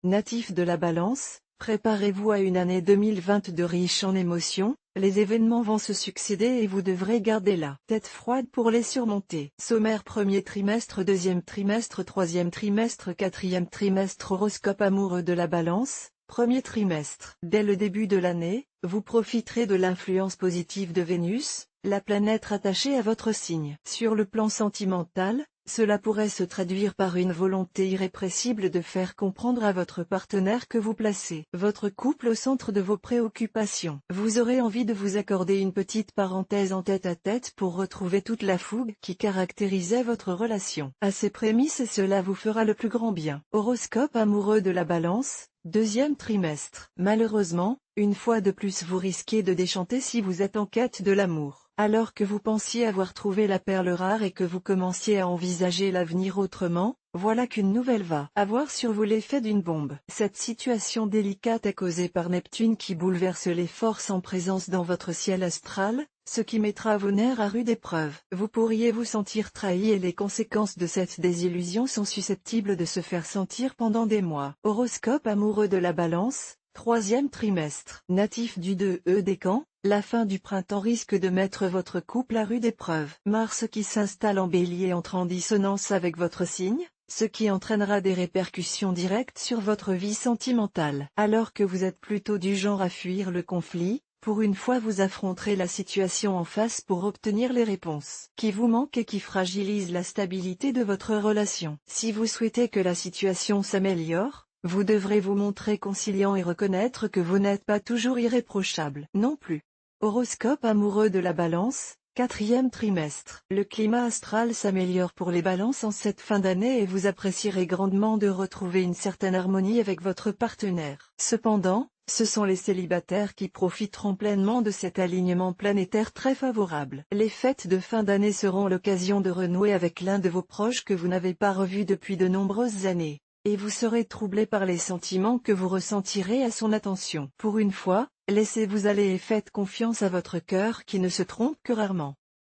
Natif de la Balance, préparez-vous à une année 2022 riche en émotions, les événements vont se succéder et vous devrez garder la tête froide pour les surmonter. Sommaire premier trimestre, deuxième trimestre, troisième trimestre, quatrième trimestre. Horoscope amoureux de la Balance, premier trimestre. Dès le début de l'année, vous profiterez de l'influence positive de Vénus, la planète rattachée à votre signe. Sur le plan sentimental, cela pourrait se traduire par une volonté irrépressible de faire comprendre à votre partenaire que vous placez votre couple au centre de vos préoccupations. Vous aurez envie de vous accorder une petite parenthèse en tête-à-tête pour retrouver toute la fougue qui caractérisait votre relation. À ces prémices, et cela vous fera le plus grand bien. Horoscope amoureux de la Balance, deuxième trimestre. Malheureusement, une fois de plus vous risquez de déchanter si vous êtes en quête de l'amour. Alors que vous pensiez avoir trouvé la perle rare et que vous commenciez à envisager l'avenir autrement, voilà qu'une nouvelle va avoir sur vous l'effet d'une bombe. Cette situation délicate est causée par Neptune qui bouleverse les forces en présence dans votre ciel astral, ce qui mettra vos nerfs à rude épreuve. Vous pourriez vous sentir trahi et les conséquences de cette désillusion sont susceptibles de se faire sentir pendant des mois. Horoscope amoureux de la Balance, troisième trimestre. Natif du 2e décan, la fin du printemps risque de mettre votre couple à rude épreuve. Mars qui s'installe en Bélier entre en dissonance avec votre signe, ce qui entraînera des répercussions directes sur votre vie sentimentale. Alors que vous êtes plutôt du genre à fuir le conflit, pour une fois vous affronterez la situation en face pour obtenir les réponses qui vous manquent et qui fragilisent la stabilité de votre relation. Si vous souhaitez que la situation s'améliore, vous devrez vous montrer conciliant et reconnaître que vous n'êtes pas toujours irréprochable non plus. Horoscope amoureux de la Balance, quatrième trimestre. Le climat astral s'améliore pour les Balances en cette fin d'année et vous apprécierez grandement de retrouver une certaine harmonie avec votre partenaire. Cependant, ce sont les célibataires qui profiteront pleinement de cet alignement planétaire très favorable. Les fêtes de fin d'année seront l'occasion de renouer avec l'un de vos proches que vous n'avez pas revu depuis de nombreuses années, et vous serez troublé par les sentiments que vous ressentirez à son attention. Pour une fois, laissez-vous aller et faites confiance à votre cœur qui ne se trompe que rarement.